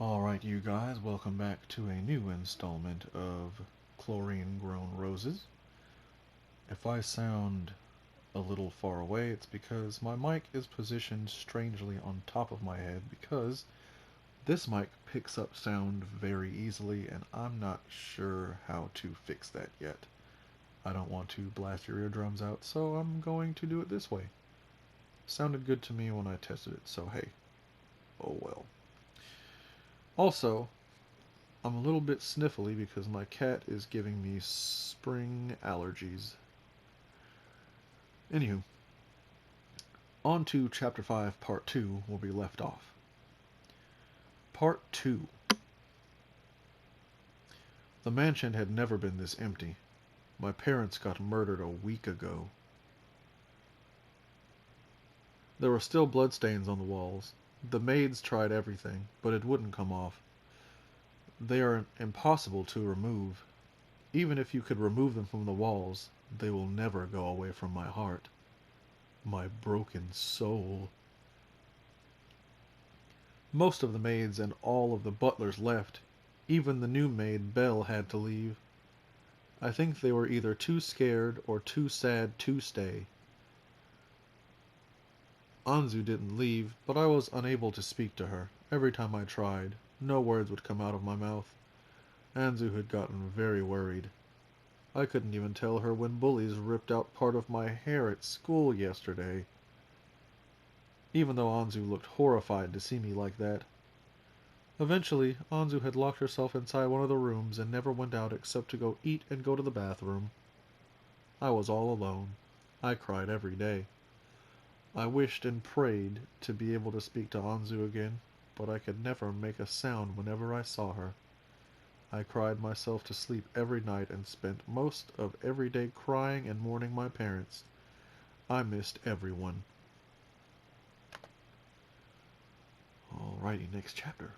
Alright, you guys, welcome back to a new installment of Chlorine Grown Roses. If I sound a little far away, it's because my mic is positioned strangely on top of my head because this mic picks up sound very easily and I'm not sure how to fix that yet. I don't want to blast your eardrums out, so I'm going to do it this way. Sounded good to me when I tested it, so hey, oh well. Also, I'm a little bit sniffly because my cat is giving me spring allergies. Anywho, on to Chapter 5, Part 2, where we left off. Part 2. The mansion had never been this empty. My parents got murdered a week ago. There were still bloodstains on the walls. The maids tried everything, but it wouldn't come off. They are impossible to remove. Even if you could remove them from the walls, they will never go away from my heart. My broken soul. Most of the maids and all of the butlers left. Even the new maid, Belle, had to leave. I think they were either too scared or too sad to stay. Anzu didn't leave, but I was unable to speak to her. Every time I tried, no words would come out of my mouth. Anzu had gotten very worried. I couldn't even tell her when bullies ripped out part of my hair at school yesterday. Even though Anzu looked horrified to see me like that. Eventually, Anzu had locked herself inside one of the rooms and never went out except to go eat and go to the bathroom. I was all alone. I cried every day. I wished and prayed to be able to speak to Anzu again, but I could never make a sound whenever I saw her. I cried myself to sleep every night and spent most of every day crying and mourning my parents. I missed everyone. Alrighty, next chapter.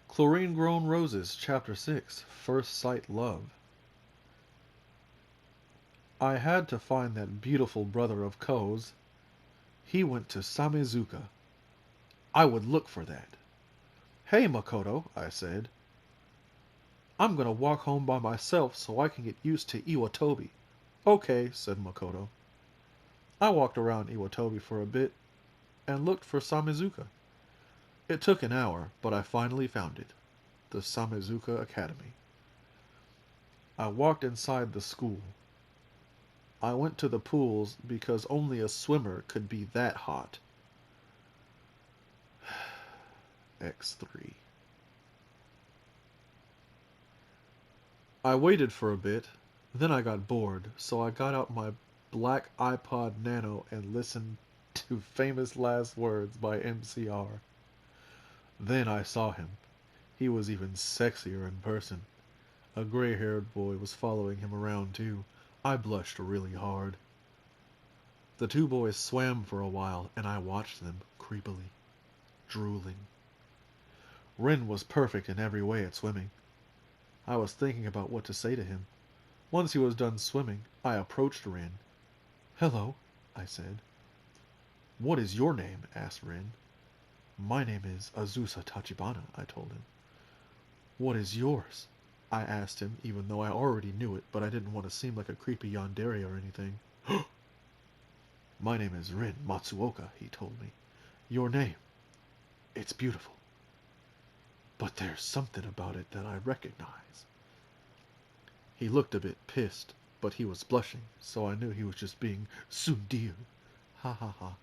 Chlorine Grown Roses, Chapter 6, First Sight Love. I had to find that beautiful brother of Ko's. He went to Samezuka. I would look for that. Hey, Makoto, I said. I'm gonna walk home by myself so I can get used to Iwatobi. Okay, said Makoto. I walked around Iwatobi for a bit and looked for Samezuka. It took an hour, but I finally found it. The Samezuka Academy. I walked inside the school. I went to the pools because only a swimmer could be that hot. X3. I waited for a bit, then I got bored, so I got out my black iPod Nano and listened to Famous Last Words by MCR. Then I saw him. He was even sexier in person. A gray-haired boy was following him around too. I blushed really hard. The two boys swam for a while, and I watched them creepily, drooling. Rin was perfect in every way at swimming. I was thinking about what to say to him. Once he was done swimming, I approached Rin. Hello, I said. What is your name? Asked Rin. My name is Azusa Tachibana, I told him. What is yours? I asked him, even though I already knew it, but I didn't want to seem like a creepy yandere or anything. My name is Rin Matsuoka, he told me. Your name? It's beautiful. But there's something about it that I recognize. He looked a bit pissed, but he was blushing, so I knew he was just being tsundere. Ha ha ha.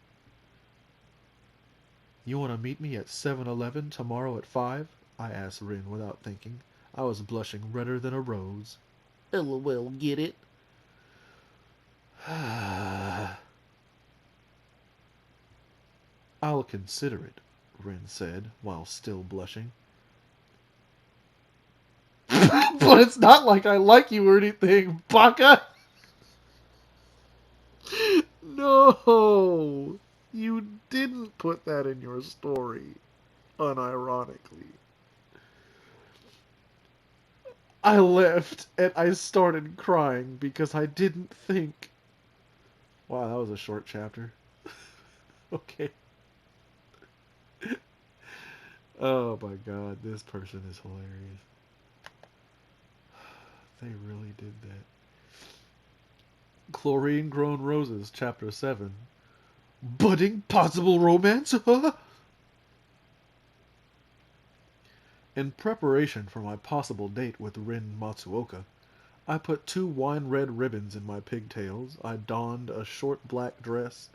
You want to meet me at 7-Eleven tomorrow at 5? I asked Rin without thinking. I was blushing redder than a rose. LOL, get it? I'll consider it, Rin said, while still blushing. But it's not like I like you or anything, baka! No! You didn't put that in your story, unironically. I left and I started crying because I didn't think. Wow, that was a short chapter. Okay. Oh my god, this person is hilarious. They really did that. Chlorine Grown Roses, Chapter 7. Budding possible romance? Huh? In preparation for my possible date with Rin Matsuoka, I put 2 wine-red ribbons in my pigtails. I donned a short black dress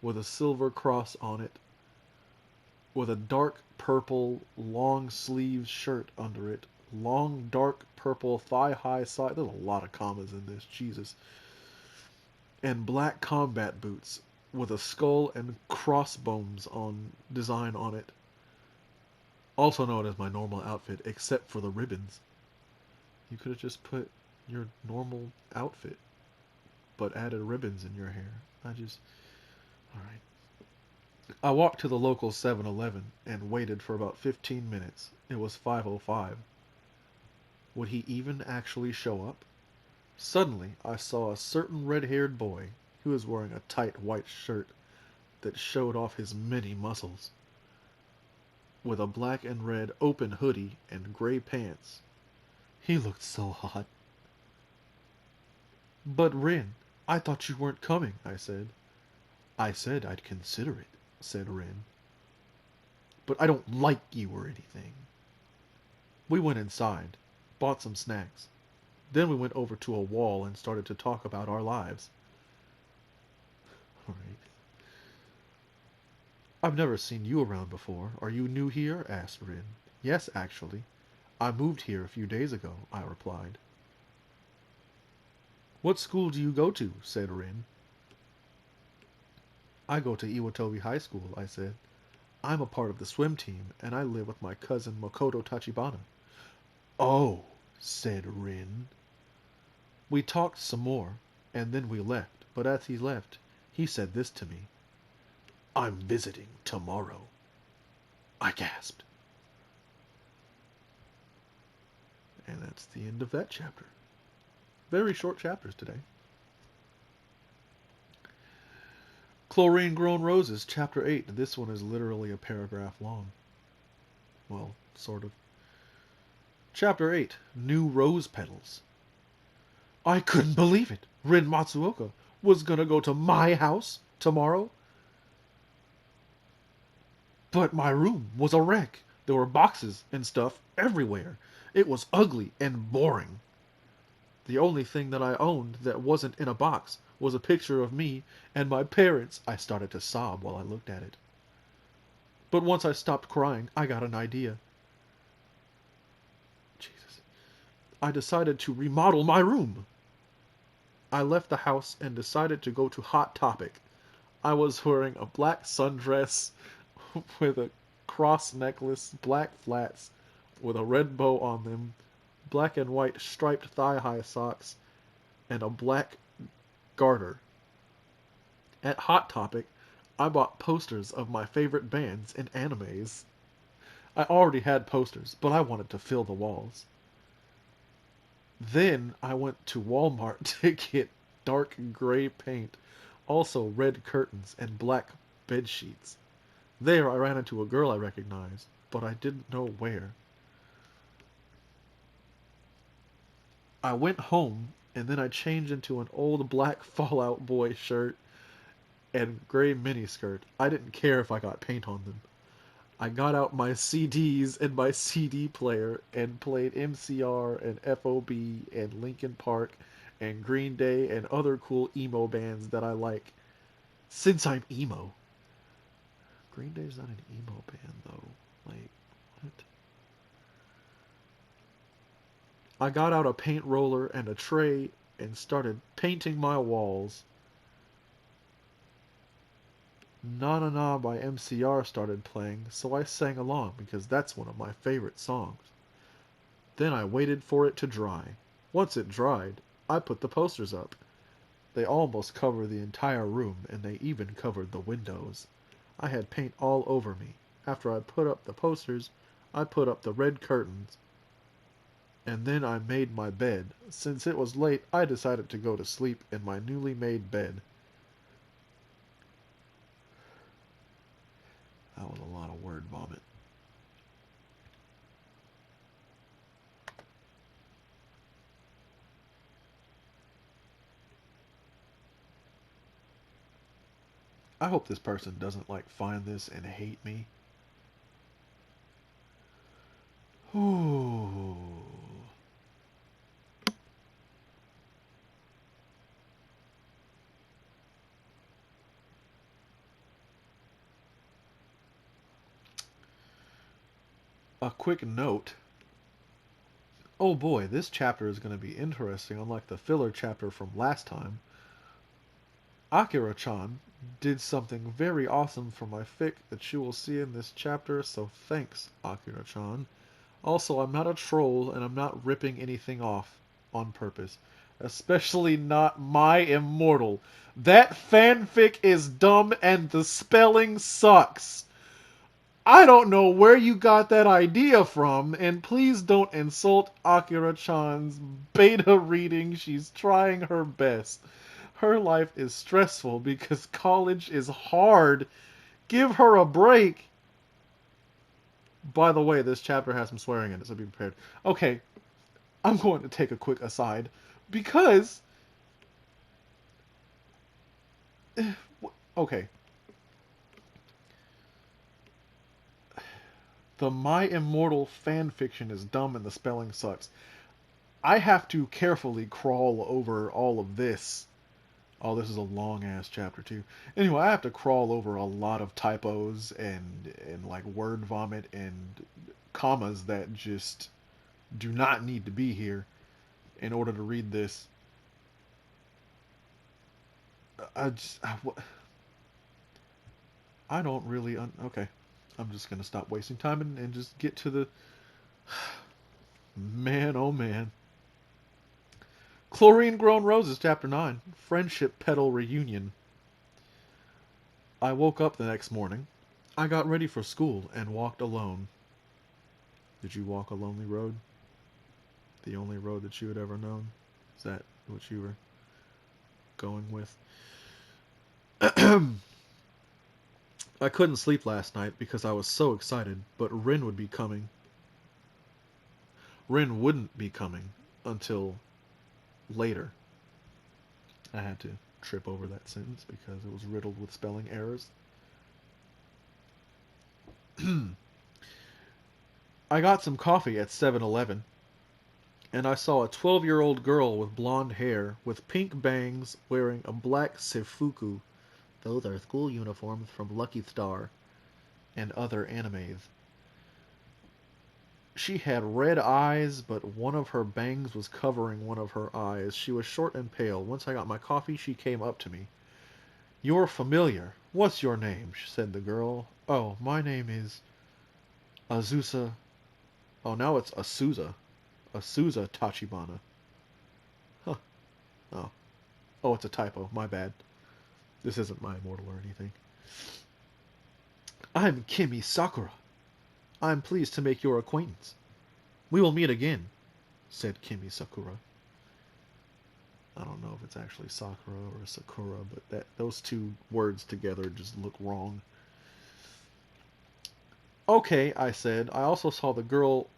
with a silver cross on it, with a dark purple long-sleeved shirt under it, long dark purple thigh-high side. There's a lot of commas in this, Jesus. And black combat boots with a skull and crossbones on design on it. Also known as my normal outfit, except for the ribbons. You could have just put your normal outfit, but added ribbons in your hair. Alright. I walked to the local 7-Eleven and waited for about 15 minutes. It was 5:05. Would he even actually show up? Suddenly, I saw a certain red-haired boy who was wearing a tight white shirt that showed off his many muscles, with a black and red open hoodie and gray pants. He looked so hot. But Rin, I thought you weren't coming, I said. I said I'd consider it, said Rin. But I don't like you or anything. We went inside, bought some snacks. Then we went over to a wall and started to talk about our lives. All right. I've never seen you around before. Are you new here? Asked Rin. Yes, actually. I moved here a few days ago, I replied. What school do you go to? Said Rin. I go to Iwatobi High School, I said. I'm a part of the swim team, and I live with my cousin Makoto Tachibana. Oh, said Rin. We talked some more, and then we left, but as he left, he said this to me. I'm visiting tomorrow. I gasped. And that's the end of that chapter. Very short chapters today. Chlorine Grown Roses, Chapter 8. This one is literally a paragraph long. Well, sort of. Chapter 8. New Rose Petals. I couldn't believe it. Rin Matsuoka was gonna go to my house tomorrow. But my room was a wreck. There were boxes and stuff everywhere. It was ugly and boring. The only thing that I owned that wasn't in a box was a picture of me and my parents. I started to sob while I looked at it. But once I stopped crying, I got an idea. Jesus. I decided to remodel my room. I left the house and decided to go to Hot Topic. I was wearing a black sundress with a cross necklace, black flats with a red bow on them, black and white striped thigh-high socks, and a black garter. At Hot Topic, I bought posters of my favorite bands and animes. I already had posters, but I wanted to fill the walls. Then I went to Walmart to get dark gray paint, also red curtains and black bed sheets. There I ran into a girl I recognized, but I didn't know where. I went home, and then I changed into an old black Fallout Boy shirt and gray miniskirt. I didn't care if I got paint on them. I got out my CDs and my CD player and played MCR and FOB and Linkin Park and Green Day and other cool emo bands that I like. Since I'm emo. Green Day's not an emo band, though. Like, what? I got out a paint roller and a tray and started painting my walls. Na Na Na by MCR started playing, so I sang along because that's one of my favorite songs. Then I waited for it to dry. Once it dried, I put the posters up. They almost covered the entire room, and they even covered the windows. I had paint all over me. After I put up the posters, I put up the red curtains. And then I made my bed. Since it was late, I decided to go to sleep in my newly made bed. word vomit. I hope this person doesn't like find this and hate me. Ooh. A quick note. Oh boy, this chapter is going to be interesting, unlike the filler chapter from last time. Akira-chan did something very awesome for my fic that you will see in this chapter, so thanks, Akira-chan. Also, I'm not a troll, and I'm not ripping anything off on purpose. Especially not My Immortal. That fanfic is dumb and the spelling sucks. I don't know where you got that idea from, and please don't insult Akira-chan's beta reading. She's trying her best. Her life is stressful because college is hard. Give her a break. By the way, this chapter has some swearing in it, so be prepared. Okay, I'm going to take a quick aside because... Okay. The My Immortal fanfiction is dumb and the spelling sucks. I have to carefully crawl over all of this. Oh, this is a long-ass chapter, too. Anyway, I have to crawl over a lot of typos and like word vomit and commas that just do not need to be here in order to read this. I don't really... okay. I'm just going to stop wasting time and just get to the... Man, oh man. Chlorine Grown Roses, Chapter 9. Friendship Petal Reunion. I woke up the next morning. I got ready for school and walked alone. Did you walk a lonely road? The only road that you had ever known? Is that what you were going with? I couldn't sleep last night because I was so excited, but Rin would be coming. Rin wouldn't be coming until later. I had to trip over that sentence because it was riddled with spelling errors. I got some coffee at 7-Eleven, and I saw a 12-year-old girl with blonde hair, with pink bangs, wearing a black seifuku. Those are school uniforms from Lucky Star and other animes. She had red eyes, but one of her bangs was covering one of her eyes. She was short and pale. Once I got my coffee, she came up to me. "You're familiar. What's your name?" said the girl. "Oh, my name is Azusa." Oh, now it's Asuza. Asuza Tachibana. Huh. Oh. Oh, it's a typo. My bad. This isn't My Immortal or anything. "I'm Kimi Sakura. I'm pleased to make your acquaintance. We will meet again," said Kimi Sakura. I don't know if it's actually Sakura or Sakura, but those two words together just look wrong. "Okay," I said. "I also saw the girl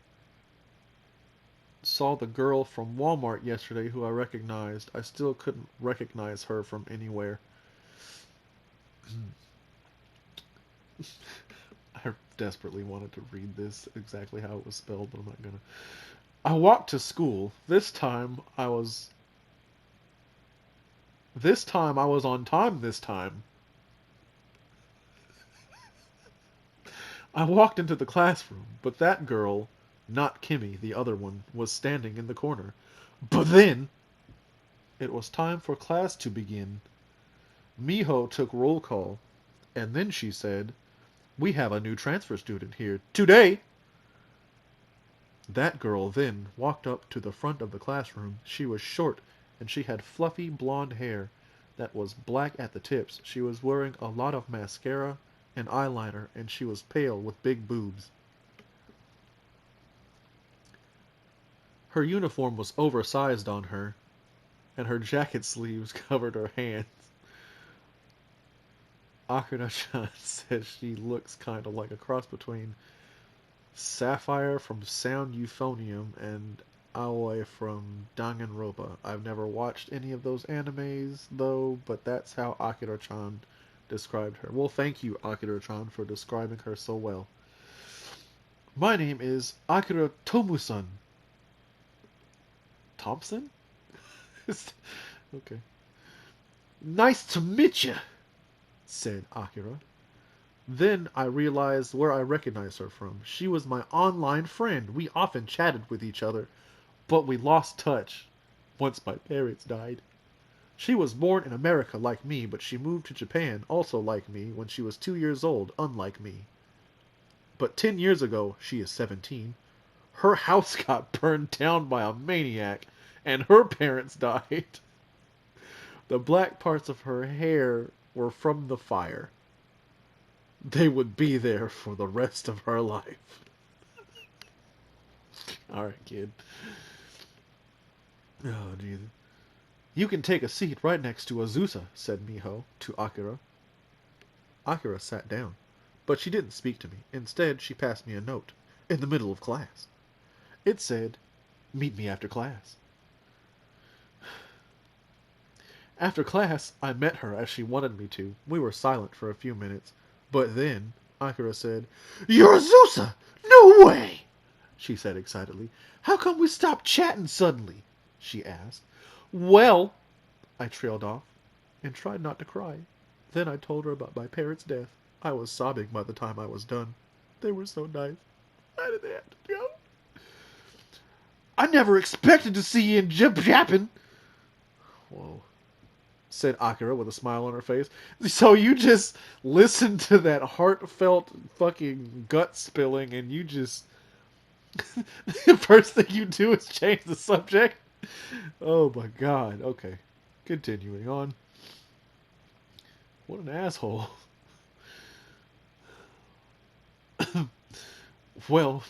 from Walmart yesterday who I recognized. I still couldn't recognize her from anywhere." I desperately wanted to read this exactly how it was spelled, but I'm not gonna. "I walked to school. This time I was on time this time. I walked into the classroom, but that girl, not Kimmy, the other one, was standing in the corner. But then it was time for class to begin. Miho took roll call, and then she said, 'We have a new transfer student here today.' That girl then walked up to the front of the classroom. She was short, and she had fluffy blonde hair that was black at the tips. She was wearing a lot of mascara and eyeliner, and she was pale with big boobs. Her uniform was oversized on her, and her jacket sleeves covered her hands. Akira-chan said she looks kind of like a cross between Sapphire from Sound Euphonium and Aoi from Danganronpa. I've never watched any of those animes, though, but that's how Akira-chan described her. Well, thank you, Akira-chan, for describing her so well. My name is Akira Tomusan. Thompson? Okay. Nice to meet you, said Akira. Then I realized where I recognized her from. She was my online friend. We often chatted with each other, but we lost touch once my parents died. She was born in America like me, but she moved to Japan, also like me, when she was 2 years old, unlike me. But 10 years ago, she is 17, her house got burned down by a maniac, and her parents died. The black parts of her hair were from the fire. They would be there for the rest of her life. Alright, kid. Oh, Jesus. You can take a seat right next to Azusa, said Miho to Akira. Akira sat down, but she didn't speak to me. Instead, she passed me a note, in the middle of class. It said, "Meet me after class." After class, I met her as she wanted me to. We were silent for a few minutes, but then Akira said, "You're Azusa! No way!" she said excitedly. "How come we stopped chatting suddenly?" she asked. "Well," I trailed off, and tried not to cry. Then I told her about my parents' death. I was sobbing by the time I was done. They were so nice. Why did they have to go? "I never expected to see you in Japan." Whoa, said Akira with a smile on her face. "So you just listened to that heartfelt fucking gut spilling and you just... the first thing you do is change the subject?" Oh my god. Okay. Continuing on. What an asshole. "Well,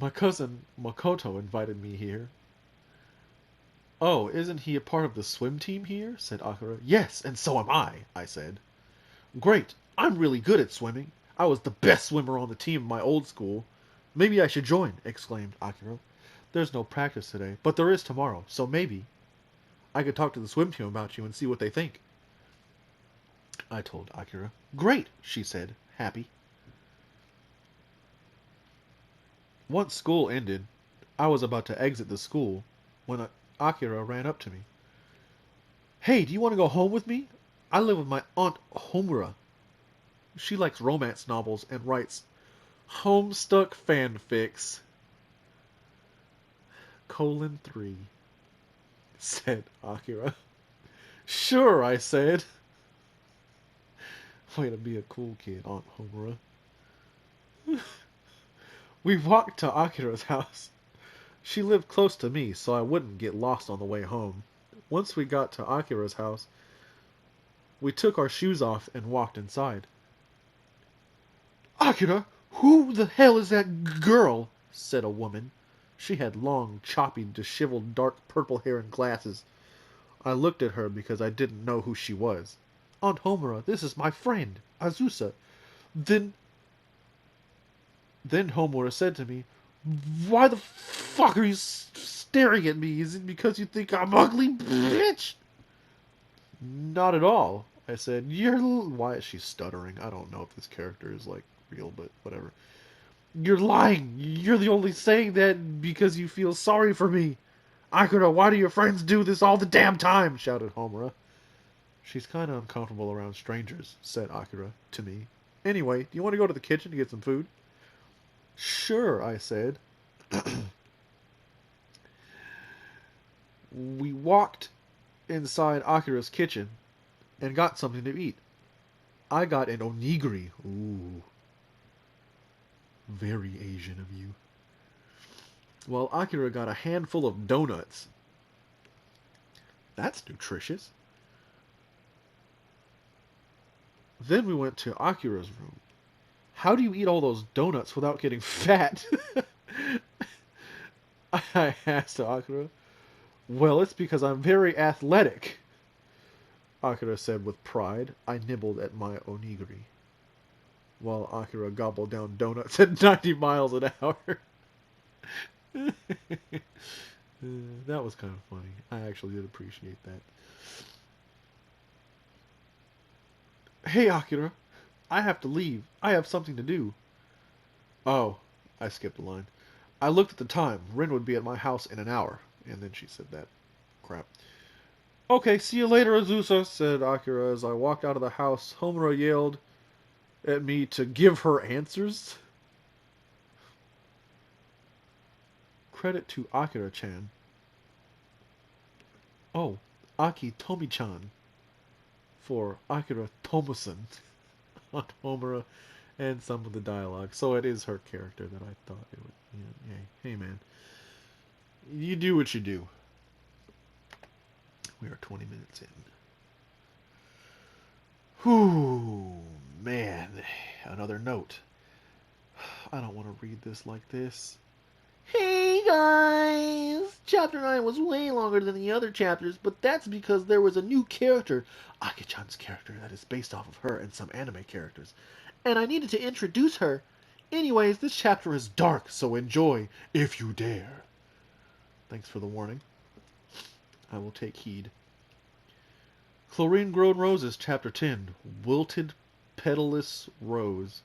my cousin Makoto invited me here." "Oh, isn't he a part of the swim team here?" said Akira. "Yes, and so am I said. "Great. I'm really good at swimming. I was the best swimmer on the team in my old school. Maybe I should join," exclaimed Akira. "There's no practice today, but there is tomorrow, so maybe I could talk to the swim team about you and see what they think." I told Akira. "Great," she said, happy. Once school ended, I was about to exit the school when Akira ran up to me. "Hey, do you want to go home with me? I live with my aunt Homura. She likes romance novels and writes Homestuck fanfics. 3, said Akira. "Sure," I said. Way to be a cool kid, Aunt Homura. We walked to Akira's house. She lived close to me, so I wouldn't get lost on the way home. Once we got to Akira's house, we took our shoes off and walked inside. "Akira, who the hell is that girl?" said a woman. She had long, choppy, disheveled, dark purple hair and glasses. I looked at her because I didn't know who she was. "Aunt Homura, this is my friend, Azusa." Then Homura said to me, "Why the fuck are you staring at me? Is it because you think I'm ugly, bitch?" "Not at all," I said. Why is she stuttering? I don't know if this character is, like, real, but whatever. "You're lying. You're the only saying that because you feel sorry for me. Akira, why do your friends do this all the damn time?" shouted Homura. "She's kind of uncomfortable around strangers," said Akira to me. "Anyway, do you want to go to the kitchen to get some food?" "Sure," I said. We walked inside Akira's kitchen and got something to eat. I got an onigiri. Ooh. Very Asian of you. While Akira got a handful of donuts. That's nutritious. Then we went to Akira's room. "How do you eat all those donuts without getting fat?" I asked Akira. "Well, it's because I'm very athletic." Akira said with pride. I nibbled at my onigiri, while Akira gobbled down donuts at 90 miles an hour. That was kind of funny. I actually did appreciate that. Hey, Akira, I have to leave. I have something to do. Oh, I skipped a line. I looked at the time. Rin would be at my house in an hour. And then she said that. Crap. Okay, see you later, Azusa, said Akira as I walked out of the house. Homura yelled at me to give her answers. Credit to Akira-chan. Oh, Aki Tomi-chan for Akira Tomusen on Homura and some of the dialogue. So it is her character that I thought it would. Yeah, hey, man. You do what you do. We are 20 minutes in. Whew, man. Another note. I don't want to read this like this. Hey guys! Chapter 9 was way longer than the other chapters, but that's because there was a new character, Aki-chan's character, that is based off of her and some anime characters. And I needed to introduce her. Anyways, this chapter is dark, so enjoy, if you dare. Thanks for the warning. I will take heed. Chlorine Grown Roses, Chapter 10, Wilted Petalless Rose.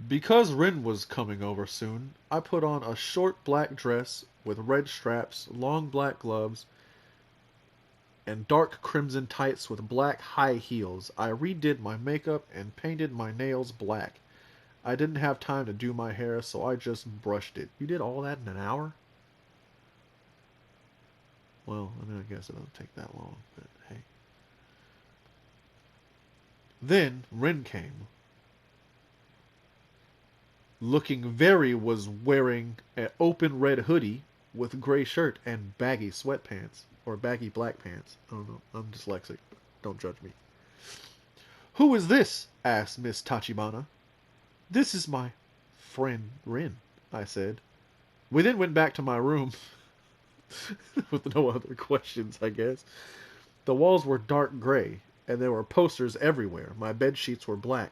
Because Rin was coming over soon, I put on a short black dress with red straps, long black gloves, and dark crimson tights with black high heels. I redid my makeup and painted my nails black. I didn't have time to do my hair, so I just brushed it. You did all that in an hour? Well, I mean, I guess it doesn't take that long, but hey. Then Rin came. Looking very was wearing an open red hoodie with gray shirt and baggy sweatpants. Or baggy black pants. I don't know. I'm dyslexic. Don't judge me. Who is this? Asked Miss Tachibana. This is my friend Rin, I said. We then went back to my room with no other questions, I guess. The walls were dark gray, and there were posters everywhere. My bed sheets were black.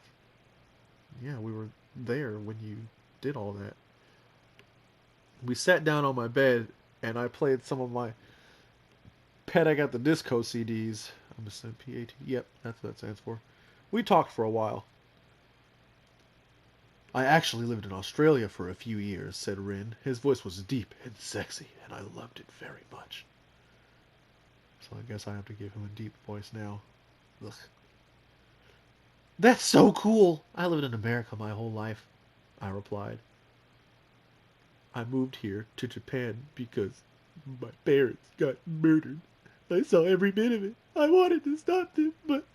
Yeah, we were there when you did all that. We sat down on my bed, and I played some of my Panic at the Disco CDs. I'm just saying PAT. Yep, that's what that stands for. We talked for a while. I actually lived in Australia for a few years, said Rin. His voice was deep and sexy, and I loved it very much. So I guess I have to give him a deep voice now. Ugh. That's so cool! I lived in America my whole life, I replied. I moved here to Japan because my parents got murdered. I saw every bit of it. I wanted to stop them, but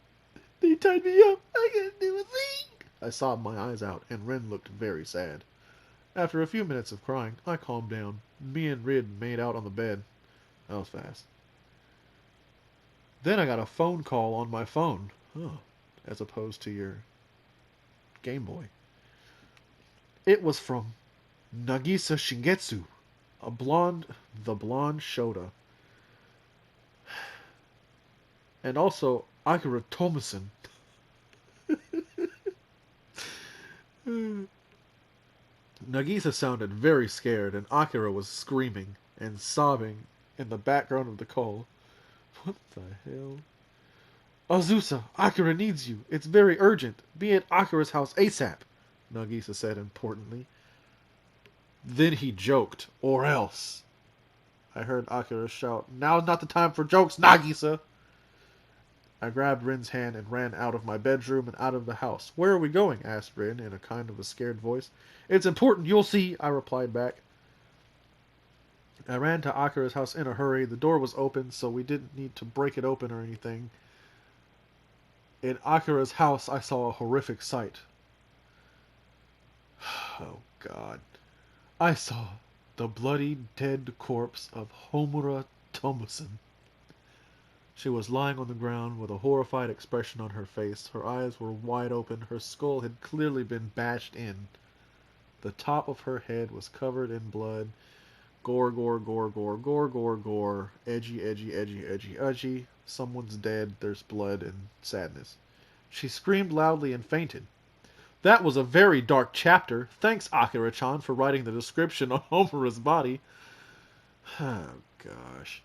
they tied me up. I couldn't do a thing. I sobbed my eyes out, and Rin looked very sad. After a few minutes of crying, I calmed down. Me and Rin made out on the bed. That was fast. Then I got a phone call on my phone. Huh. As opposed to your Game Boy. It was from Nagisa Shingetsu, the blonde Shota. And also Akira Tomusen. Nagisa sounded very scared, and Akira was screaming and sobbing in the background of the call. What the hell? Azusa, Akira needs you. It's very urgent. Be at Akira's house ASAP, Nagisa said importantly. Then he joked, or else. I heard Akira shout, Now's not the time for jokes, Nagisa! I grabbed Rin's hand and ran out of my bedroom and out of the house. Where are we going? Asked Rin in a kind of a scared voice. It's important, you'll see, I replied back. I ran to Akira's house in a hurry. The door was open, so we didn't need to break it open or anything. In Akira's house, I saw a horrific sight. Oh, God. I saw the bloody, dead corpse of Homura Tomusen. She was lying on the ground with a horrified expression on her face. Her eyes were wide open. Her skull had clearly been bashed in. The top of her head was covered in blood. Gore, gore, gore, gore, gore, gore, gore. Edgy, edgy, edgy, edgy, edgy. Someone's dead, there's blood and sadness. She screamed loudly and fainted. That was a very dark chapter. Thanks, Akira-chan, for writing the description on Homura's body. Oh, gosh.